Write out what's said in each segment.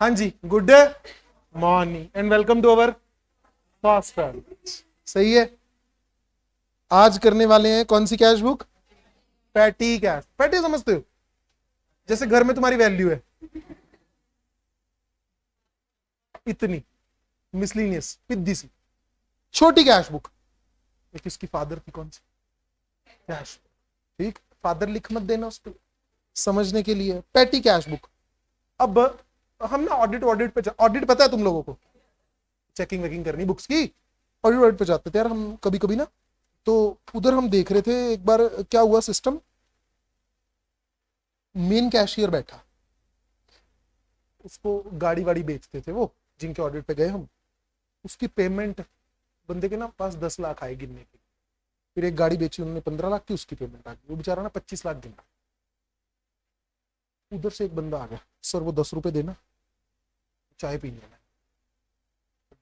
हाँ जी, good morning and welcome to our fast. सही है। आज करने वाले हैं कौन सी cash book? Petty cash. Petty समझते हो? जैसे घर में तुम्हारी वैल्यू है इतनी, मिसलिनियस पिद्दी सी छोटी कैश बुक। एक इसकी फादर थी, कौन सी कैश, ठीक, फादर लिख मत देना उस पर, समझने के लिए पैटी कैश बुक। अब हम ना ऑडिट पे, ऑडिट पता है तुम लोगों को, चेकिंग वेकिंग करनी बुक्स की, ऑडिट पे जाते थे यार हम कभी कभी ना। तो उधर हम देख रहे थे एक बार क्या हुआ सिस्टम, मेन कैशियर बैठा, उसको गाड़ी वाड़ी बेचते थे वो, जिनके ऑडिट पे गए हम, उसकी पेमेंट बंदे के ना पास 10 लाख आए गिनने की। फिर एक गाड़ी बेची उन्होंने 15 लाख की, उसकी पेमेंट आ गई, वो बेचारा ना 25 लाख गिना। उधर से एक बंदा आ गया, सर वो 10 रुपए देना, चाय पीने में।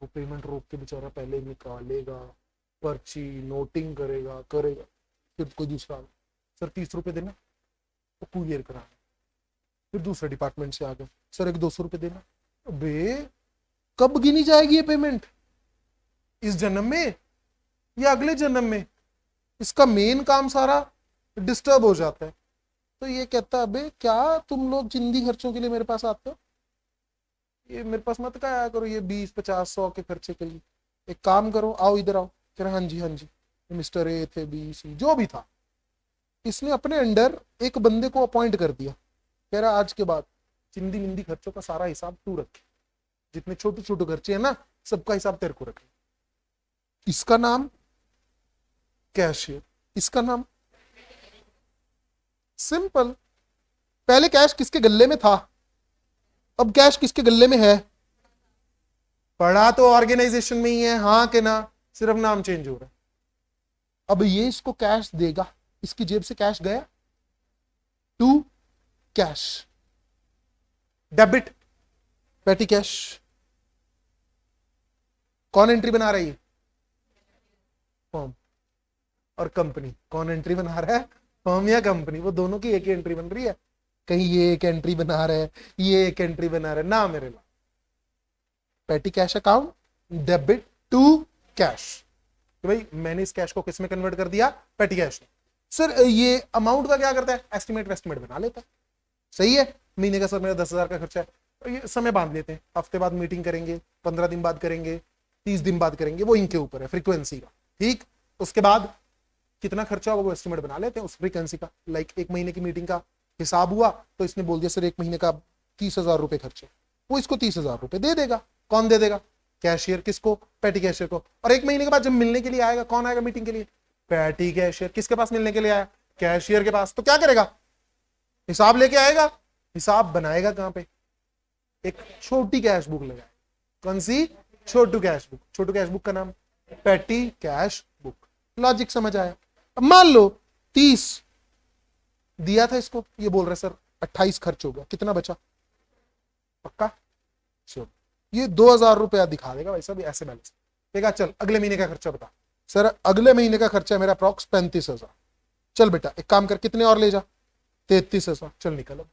वो पेमेंट रोक के बेचारा पहले निकालेगा, पर्ची नोटिंग करेगा करेगा, फिर कोई दूसरा, सर 30 रुपए देना, वो कुरियर करा। फिर दूसरे डिपार्टमेंट से आ गए, सर एक 200 रुपए देना। बे कब गिनी जाएगी ये पेमेंट? इस जन्म में या अगले जन्म में? इसका मेन काम सारा डिस्टर्ब हो जाता है। तो ये कहता है अबे क्या तुम लोग जिंदगी खर्चों के लिए मेरे पास आते हो, ये मेरे पास मत क्या आया करो ये 20-50-100 के खर्चे के लिए। एक काम करो, आओ इधर आओ। कह रहा हाँ जी हाँ जी। मिस्टर ए थे, बी सी जो भी था, इसने अपने अंडर एक बंदे को अपॉइंट कर दिया। कह रहा आज के बाद चिंदी मिंदी खर्चों का सारा हिसाब तू रखे, जितने छोटे छोटे खर्चे हैं ना सबका हिसाब तेरे को रखे। इसका नाम कैशियर, इसका नाम सिंपल। पहले कैश किसके गले में था, अब कैश किसके गले में है? पढ़ा तो ऑर्गेनाइजेशन में ही है, हाँ के ना, सिर्फ नाम चेंज हो रहा है। अब ये इसको कैश देगा, इसकी जेब से कैश गया, to cash, debit petty cash. कौन एंट्री बना रही है? फर्म। और कंपनी कौन एंट्री बना रहा है? फर्म या कंपनी, वो दोनों की एक ही एंट्री बन रही है। कहीं ये एक एंट्री बना रहा है, ये एक एंट्री बना रहा है ना मेरे ला। Petty cash account, debit to cash. तो भाई मैंने इस कैश को किस में कन्वर्ट कर दिया? पैटी कैश में। सर ये अमाउंट का क्या करता है? एस्टिमेट वेस्टिमेट बना लेता है। सही है, महीने का सर मेरा 10,000 का खर्चा है, तो ये समय बांध लेते हैं, हफ्ते बाद मीटिंग करेंगे, 15 दिन बाद करेंगे, 30 दिन बाद करेंगे, वो इनके ऊपर है फ्रीक्वेंसी का। ठीक, उसके बाद कितना खर्चा होगा वो एस्टिमेट बना लेते हैं उस फ्रीक्वेंसी का। लाइक एक महीने की मीटिंग का हिसाब हुआ तो इसने बोल दिया सर एक महीने का 30,000 रुपए खर्चे, वो इसको 30,000 रुपए दे देगा। कौन दे देगा? कैशियर। किसको? पैटी कैशियर को। और एक महीने के बाद जब मिलने के लिए आएगा, कौन आएगा मीटिंग के लिए? Petty cashier. किसके पास मिलने के लिए आया? कैशियर के पास। तो क्या करेगा? हिसाब लेके आएगा। हिसाब बनाएगा कहां पे? एक छोटी कैश बुक लगाए। कौन सी? छोटू कैश बुक। छोटू कैश बुक का नाम पैटी कैश बुक। लॉजिक समझ आया? अब मान लो 30 दिया था इसको, ये बोल रहे सर 28 खर्च हो गया, कितना बचा? पक्का? चलो ये 2,000 रुपया दिखा देगा भाई साहब ऐसे बैलेंस। देगा चल अगले महीने का खर्चा बता। सर अगले महीने का खर्चा मेरा अप्रॉक्स 35,000। चल बेटा एक काम कर, कितने और ले जा? 33,000। चल निकल अब।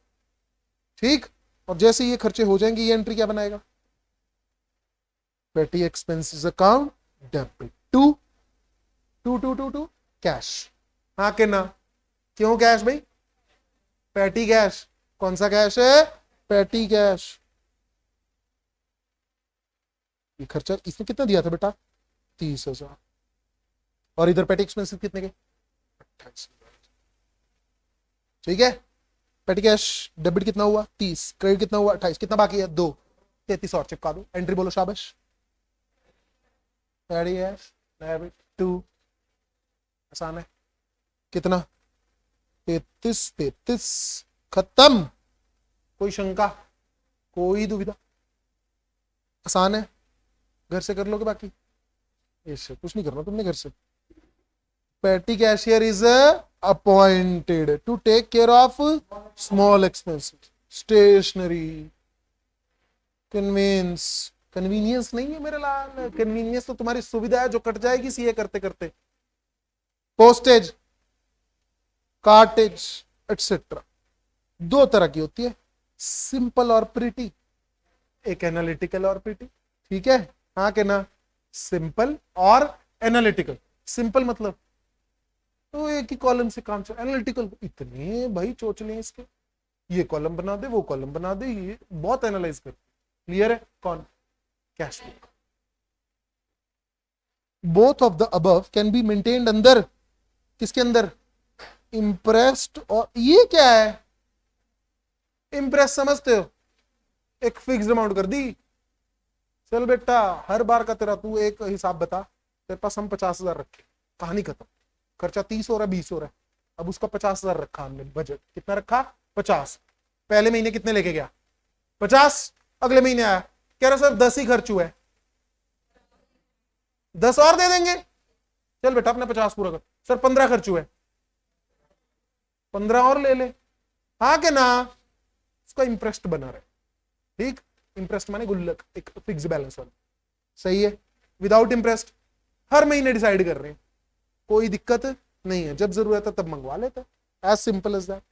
ठीक, और जैसे ये खर्चे हो जाएंगे ये एंट्री क्या बनाएगा? Petty expenses account, debit to to to to to cash. हाँ के ना? क्यों कैश भाई? Petty cash. कौन सा कैश है? Petty cash. ये खर्चा इसने कितना दिया था बेटा? 30,000। और इधर पेटी एक्सपेंसेस कितने के? 28। ठीक है, पेटी कैश डेबिट कितना हुआ? 30, क्रेडिट कितना हुआ? 28, कितना बाकी है? 2, 33 और चिपका दो। एंट्री बोलो शाबाश। पेटी कैश डेबिट टू, आसान है। कितना? 33, खत्म। कोई शंका, कोई दुविधा? आसान है, घर से कर लोगे बाकी, इससे कुछ नहीं करना तुमने घर से। Petty cashier is appointed to take care of small expenses, stationery, conveyance. Convenience नहीं है मेरे लाल, कन्वीनियंस तो तुम्हारी सुविधा है जो कट जाएगी सीए करते करते। Postage, cartage etcetera. दो तरह की होती है, सिंपल और प्रिटी। एक एनालिटिकल और पीटी, ठीक है। हाँ के ना, सिंपल और एनालिटिकल। सिंपल मतलब तो एक ही कॉलम से काम चल, एनालिटिकल इतने भाई चोचले हैं इसके, ये कॉलम बना दे, वो कॉलम बना दे, ये बहुत एनालाइज कर। क्लियर है? कौन? Cash book. Both of the above can be maintained अंदर, किसके अंदर? इम्प्रेस्ड। और ये क्या है? इम्प्रेस समझते हो? एक फिक्स्ड अमाउंट कर दी, चल बेटा हर बार का तेरा तू एक हिसाब बता, तेरे पास हम 50,000 रखे, कहानी खत्म। खर्चा 30 हो रहा है, 20 हो रहा है, अब उसका 50,000 रखा हमने, बजट कितना रखा? 50। पहले महीने कितने लेके गया? 50। अगले महीने आया, कह रहा सर 10 ही खर्च हुआ है, 10 और दे देंगे। चल बेटा अपने 50 पूरा कर। सर 15 खर्च हुआ है, 15 और ले ले। हाँ के ना? उसका इंटरेस्ट बना रहे, ठीक। इंटरेस्ट माने गुल्लक, एक फिक्स बैलेंस वाला, सही है। विदाउट इंटरेस्ट हर महीने डिसाइड कर रहे हैं, कोई दिक्कत नहीं है, जब जरूरत है तब मंगवा लेते हैं, as simple as that.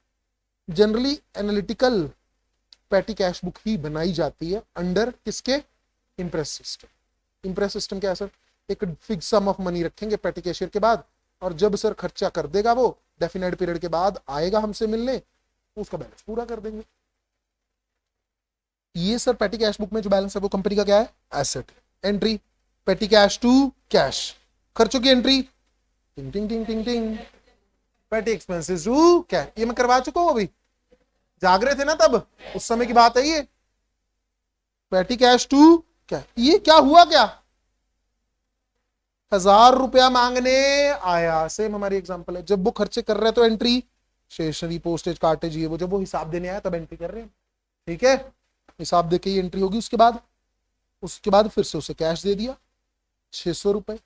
Generally analytical petty cash book ही बनाई जाती है अंडर किसके? Impress system. इंप्रेस सिस्टम क्या है सर? एक फिक्स सम ऑफ मनी रखेंगे पैटी कैशियर के बाद, और जब सर खर्चा कर देगा वो डेफिनेट पीरियड के बाद आएगा हमसे मिलने, उसका बैलेंस पूरा कर देंगे। ये सर पैटी कैश बुक में जो बैलेंस है वो कंपनी का क्या है? Asset. Entry petty cash to cash, खर्चों की एंट्री टिंग टिंग टिंग टिंग टिंग, पैटी एक्सपेंसेस टू कैश। ये मैं करवा चुका हूं, अभी जाग रहे थे ना तब, उस समय की बात है ये। पैटी कैश टू क्या? ये क्या हुआ? क्या 1,000 रुपया मांगने आया, सेम हमारी एग्जांपल है। जब वो खर्चे कर रहे हैं तो एंट्री, स्टेशनरी पोस्टेज कार्टेज ये वो, जब वो हिसाब देने आया तब एंट्री कर रहे हैं, ठीक है। हिसाब देके ही एंट्री होगी। उसके बाद फिर से उसे कैश दे दिया 600 रुपए।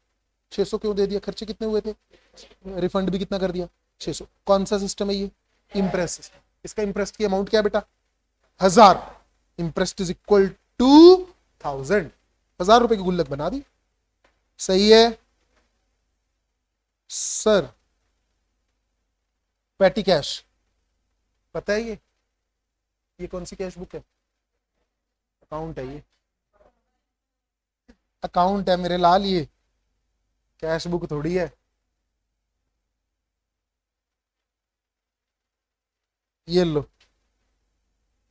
600 क्यों दे दिया? खर्चे कितने हुए थे? रिफंड भी कितना कर दिया? 600। कौन सा सिस्टम है ये? Impress system. इसका इंप्रेस्ट की अमाउंट क्या है बेटा? 1,000। Imprest is equal to 1,000। 1,000 रुपए की गुल्लक बना दी, सही है सर। पैटी कैश पता है ये कौन सी कैश बुक है? अकाउंट है ये, अकाउंट है मेरे लाल, ये कैश बुक थोड़ी है। ये लो,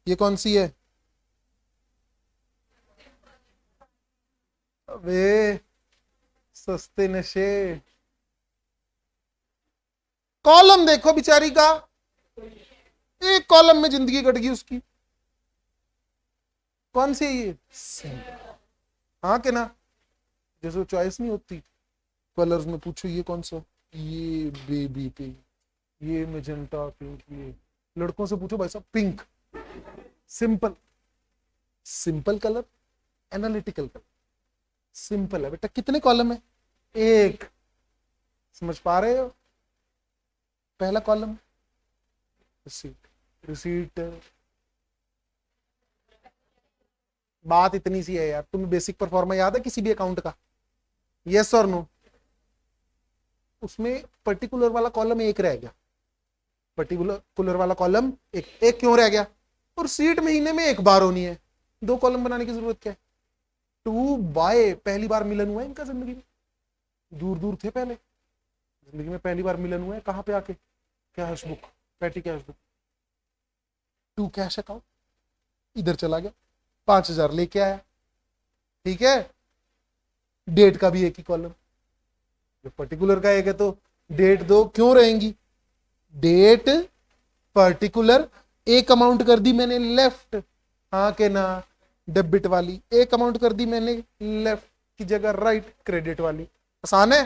ये कौन सी है? अबे सस्ते नशे। कॉलम देखो बेचारी का, एक कॉलम में जिंदगी कट गई उसकी। कौन सी है ये? हाँ के ना? जैसे चॉइस नहीं होती कलर्स में, पूछो ये कौन सा? ये बेबी पिंक, ये मेजेंटा पिंक, ये लड़कों से पूछो भाई साहब pink. Simple, simple colour, analytical colour, simple है बेटा। कितने कॉलम है? एक। समझ पा रहे हो? पहला कॉलम रिसीट, रिसीट। बात इतनी सी है यार, तुम्हें बेसिक परफॉर्मा याद है किसी भी अकाउंट का? यस और नो? उसमें पर्टिकुलर वाला कॉलम एक रह गया, पर्टिकुलर वाला कॉलम एक क्यों रह गया? और सीट महीने में एक बार होनी है, 2 कॉलम बनाने की जरूरत क्या है? टू बाय, पहली बार मिलन हुआ है इनका जिंदगी में, दूर दूर थे पहले, जिंदगी में पहली बार मिलन हुआ है, कहां पे आके? Cash book, petty cash book to cash account. इधर चला गया, 5,000 लेके आया, ठीक है। डेट का भी एक ही कॉलम, जो पर्टिकुलर का एक है तो डेट 2 क्यों रहेंगी? डेट पर्टिकुलर, एक अमाउंट कर दी मैंने लेफ्ट, हाँ के ना? डेबिट वाली एक अमाउंट कर दी मैंने लेफ्ट की जगह राइट, क्रेडिट वाली। आसान है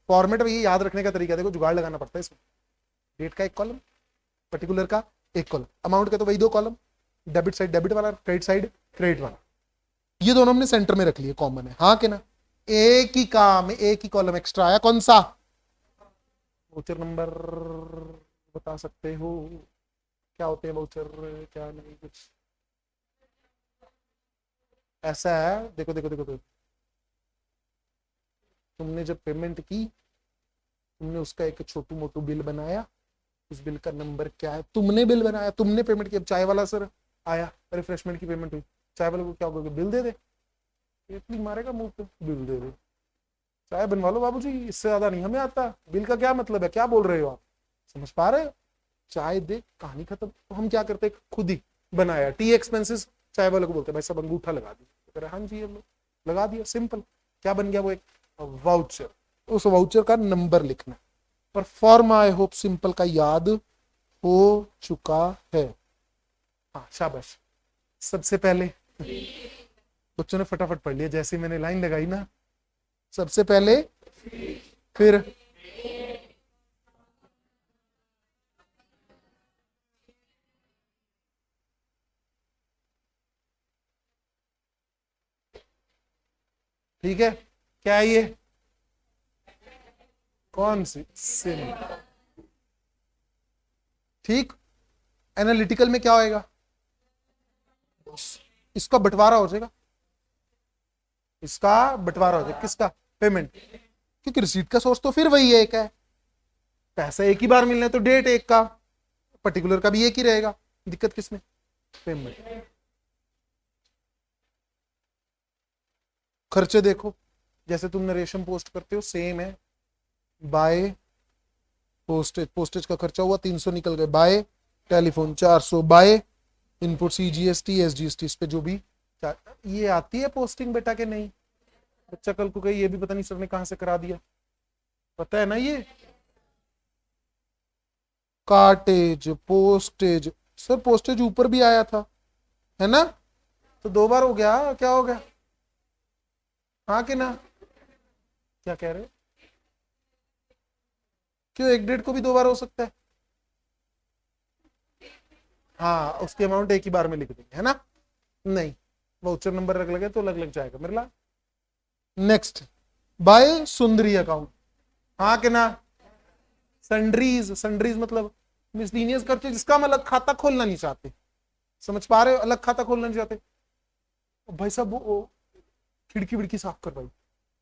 फॉर्मेट में, ये याद रखने का तरीका देखो, जुगाड़ लगाना पड़ता है इसमें। डेट का एक कॉलम, पर्टिकुलर का एक कॉलम, अमाउंट का तो वही 2 कॉलम, डेबिट साइड डेबिट वाला, क्रेडिट साइड क्रेडिट वाला। ये दोनों हमने सेंटर में रख लिए, कॉमन है, हाँ के ना? एक ही काम, एक ही कॉलम एक्स्ट्रा आया, कौन सा? वाउचर नंबर बता सकते हो क्या होते हैं वाउचर? क्या नहीं, कुछ ऐसा है, देखो देखो देखो देखो, तुमने जब पेमेंट की, तुमने उसका एक छोटू मोटू बिल बनाया, उस बिल का नंबर क्या है? तुमने बिल बनाया, तुमने पेमेंट किया। चाय वाला सर आया, रिफ्रेशमेंट की पेमेंट हुई, चाय वाले को क्या बोलोगे, बिल दे दे, इतनी मारेगा मुंह पे, बिल दे दे, चाय बनवा लो बाबूजी, इससे ज्यादा नहीं हमें आता, बिल का क्या मतलब है, क्या बोल रहे हो आप, समझ पा रहे हो, चाय दे, कहानी खत्म। तो हम क्या करते हैं, खुद ही बनाया, टी एक्सपेंसेस, चाय वाले को बोलते भाई सब अंगूठा लगा दी, हाँ जी लो लगा दिया, सिंपल, क्या बन गया वो, एक वाउचर, उस वाउचर का नंबर लिखना। पर फॉर्म आई होप सिंपल का याद हो चुका है, हाँ शाबाश। सबसे पहले बच्चों ने फटाफट पढ़ लिया, जैसे मैंने लाइन लगाई ना, सबसे पहले, फिर ठीक है, क्या है ये, कौन सी, सिम, ठीक। एनालिटिकल में क्या होएगा, इसका बंटवारा हो जाएगा, इसका बंटवारा हो जाएगा, किसका, पेमेंट, क्योंकि रिसीट का सोर्स तो फिर वही एक है, पैसा एक ही बार मिलना है तो डेट एक का, पर्टिकुलर का भी एक ही रहेगा, दिक्कत किसमें, पेमेंट। खर्चे देखो, जैसे तुम नरेशन पोस्ट करते हो सेम है, बाय पोस्टेज, पोस्टेज का खर्चा हुआ 300 निकल गए, bye telephone 400, by input CGST SGST, इस पे जो भी ये आती है पोस्टिंग बेटा के नहीं, बच्चा कल को कहीं ये भी पता नहीं सर ने कहां से करा दिया, पता है ना ये, कार्टेज, पोस्टेज, सर पोस्टेज ऊपर भी आया था, है ना, तो 2 बार हो गया, क्या हो गया, हाँ कि ना, क्या कह रहे हो, क्यों, एक डेट को भी 2 बार हो सकता है, हाँ उसकी अमाउंट एक ही बार में लिख देंगे, है ना, नहीं, वाउचर नंबर अलग लगे तो अलग लग जाएगा मेरे ला। नेक्स्ट, बाय सुंदरी अकाउंट, हाँ कि ना, सन्ड्रीज, सन्ड्रीज मतलब मिसलिनियस खर्चे जिसका हम अलग खाता खोलना नहीं चाहते, समझ पा रहे हो, अलग खाता खोलना नहीं चाहते, भाई साहब वो खिड़की विड़की साफ कर भाई,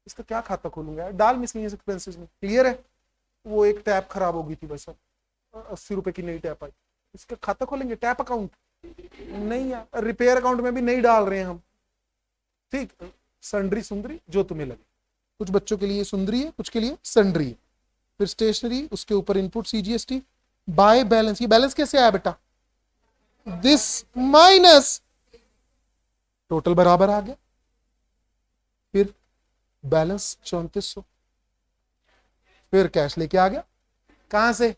इसका क्या खाता खोलूंगा यार, डाल मिसलिनियस एक्सपेंसेस में, क्लियर है, वो एक टैप खराब हो गई थी भाई साहब, 80 रुपए की नई टैप आई, इसका खाता खोलेंगे, टैप अकाउंट नहीं यार, रिपेयर अकाउंट में भी नहीं डाल रहे हैं हम, ठीक, सन्ड्री सुंदरी जो तुम्हें लगे, कुछ बच्चों के लिए सुंदरी है, कुछ के लिए सन्ड्री है, फिर स्टेशनरी, उसके ऊपर इनपुट CGST, बाय बैलेंस, ये बैलेंस कैसे आया बेटा, दिस माइनस टोटल बराबर आ गया, फिर बैलेंस 3400, फिर कैश लेके आ गया, कहां से,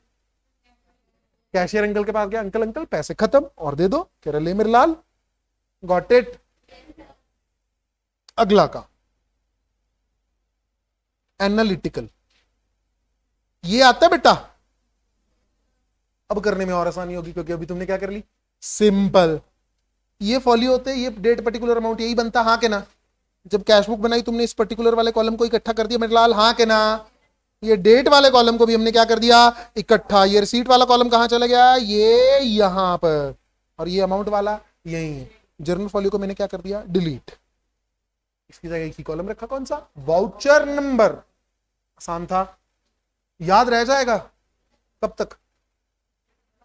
कैशियर अंकल के पास गया, अंकल अंकल पैसे खत्म और दे दो, कह रहे ले मेरे लाल, गॉट इट। अगला का एनालिटिकल, ये आता है बेटा, अब करने में और आसानी होगी क्योंकि अभी तुमने क्या कर ली, सिंपल, ये फॉलो होते, ये डेट पर्टिकुलर अमाउंट यही बनता, हाँ के ना, जब कैश बुक बनाई तुमने इस पर्टिकुलर वाले कॉलम को इकट्ठा कर दिया मेरे लाल, हाँ के ना, ये डेट वाले कॉलम को भी हमने क्या कर दिया, इकट्ठा, ये रिसीट वाला कॉलम कहां चला गया, ये यहां पर, और ये अमाउंट वाला यही है, जर्नल फॉलियो को मैंने क्या कर दिया, डिलीट, इसकी जगह एक ही कॉलम रखा, कौन सा, वाउचर नंबर, आसान था, याद रह जाएगा, कब तक,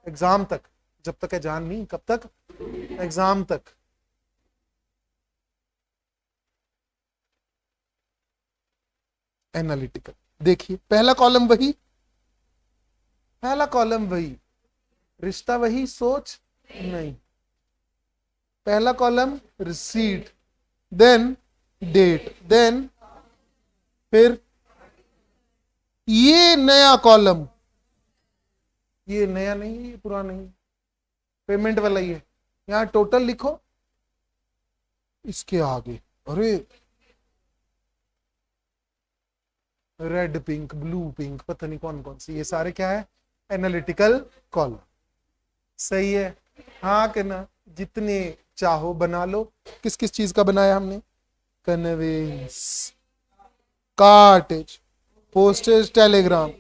एग्जाम तक, जब तक है जान नहीं, कब तक, एग्जाम तक। एनालिटिकल, देखिए पहला कॉलम वही, पहला कॉलम वही, रिश्ता वही, सोच नहीं, पहला column receipt, then date, then फिर ये नया कॉलम, ये नया नहीं, ये पुराना नहीं, पेमेंट वाला ही है, यहां टोटल लिखो, इसके आगे अरे रेड पिंक ब्लू पिंक पता नहीं कौन कौन सी, ये सारे क्या है, एनालिटिकल कॉलम, सही है, हाँ कि ना, जितने चाहो बना लो, किस किस चीज का बनाया हमने, conveyance, cartage, postage, telegram,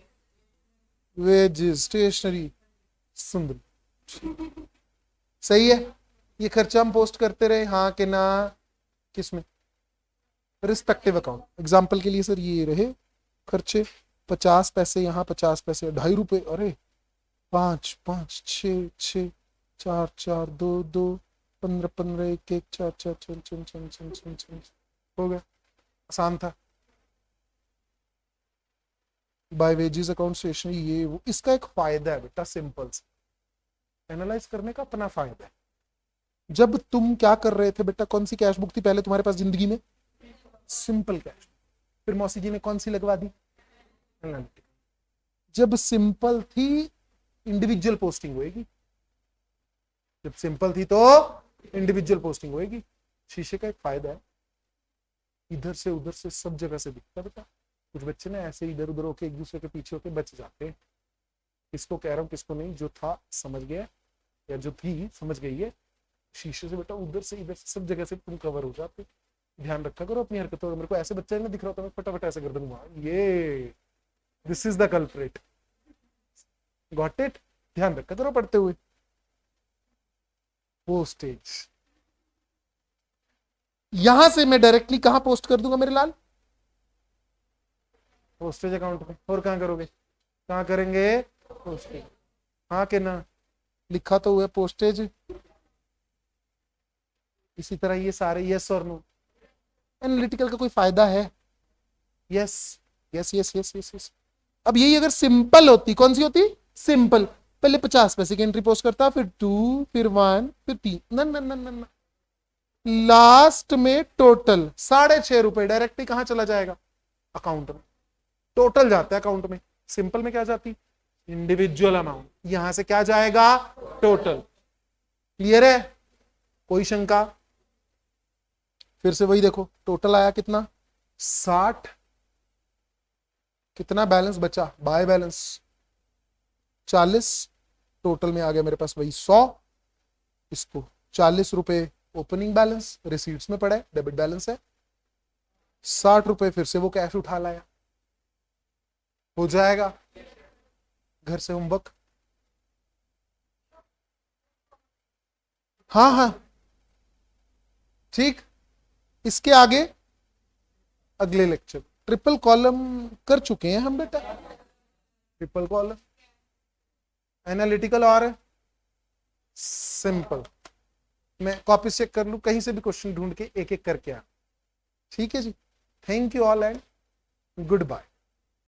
wages, stationery, सुंदर, सही है, ये खर्चा हम पोस्ट करते रहे, हाँ कि ना, किसमें, रिस्पेक्टिव अकाउंट, एग्जाम्पल के लिए सर ये रहे खर्चे, 50 पैसे यहाँ, 50 पैसे, 2.5 रुपए, अरे 5 5 6 6 4 4 2 2 15 15 1 1 4 4 4 4 4 4 4 4 हो गया, आसान था। बाय वेजेस अकाउंट स्टेशनरी ये वो, इसका एक फायदा है बेटा, सिंपल से एनालाइज करने का अपना फायदा है। जब तुम क्या कर रहे थे बेटा, कौन सी कैश बुक थी पहले तुम्हारे पास जिंदगी में? Simple cash. फिर मौसी जी ने कौन सी लगवा दी? एनालिटिकल। जब सिंपल थी इंडिविजुअल पोस्टिंग होएगी, जब सिंपल थी तो इंडिविजुअल पोस्टिंग होएगी। शीशे का एक फायदा है, इधर से उधर से सब जगह से दिखता बेटा। कुछ बच्चे ना ऐसे इधर उधर होके एक दूसरे के पीछे होके बच जाते हैं। किसको कह रहा हूँ किसको नहीं, जो था समझ गया या जो थी समझ गई है। शीशे से बेटा उधर से इधर से सब जगह से तुम कवर हो जाते। ध्यान रखा करो अपनी हरकतों में। मेरे को ऐसे बच्चा ना दिख रहा होता, मैं फटाफट ऐसे कर दूंगा, ये this is the culprit. Got it? ध्यान रखा करो पढ़ते हुए। पोस्टेज, यहां से मैं डायरेक्टली कहां पोस्ट कर दूंगा मेरे लाल? पोस्टेज अकाउंट में। और कहां करोगे? कहां करेंगे? पोस्टेज। हाँ के ना? लिखा तो हुआ पोस्टेज। इसी तरह ये सारे यस और नो। एनालिटिकल का कोई फायदा है? Yes yes yes yes yes yes. अब यही अगर सिंपल होती, कौन सी होती? सिंपल। पहले 50 पैसे की एंट्री पोस्ट करता, फिर 2 फिर 1 फिर 3, न न न न न। लास्ट में टोटल 6.5 रुपए डायरेक्टली कहां चला जाएगा? अकाउंट में। टोटल जाता है अकाउंट में। सिंपल में क्या जाती? Individual amount. यहां से क्या जाएगा? टोटल। क्लियर है? कोई शंका? फिर से वही देखो, टोटल आया कितना? 60। कितना बैलेंस बचा? By balance 40। टोटल में आ गया मेरे पास वही 100। इसको 40 रुपए ओपनिंग बैलेंस रिसीट्स में पड़ा है, डेबिट बैलेंस है। 60 रुपए फिर से वो कैश उठा लाया। हो जाएगा घर से होमवर्क? हाँ हाँ ठीक। इसके आगे अगले लेक्चर ट्रिपल कॉलम कर चुके हैं हम बेटा। ट्रिपल कॉलम, एनालिटिकल और सिंपल। मैं कॉपी चेक कर लूं, कहीं से भी क्वेश्चन ढूंढ के एक एक करके आ। ठीक है जी। Thank you all and good bye.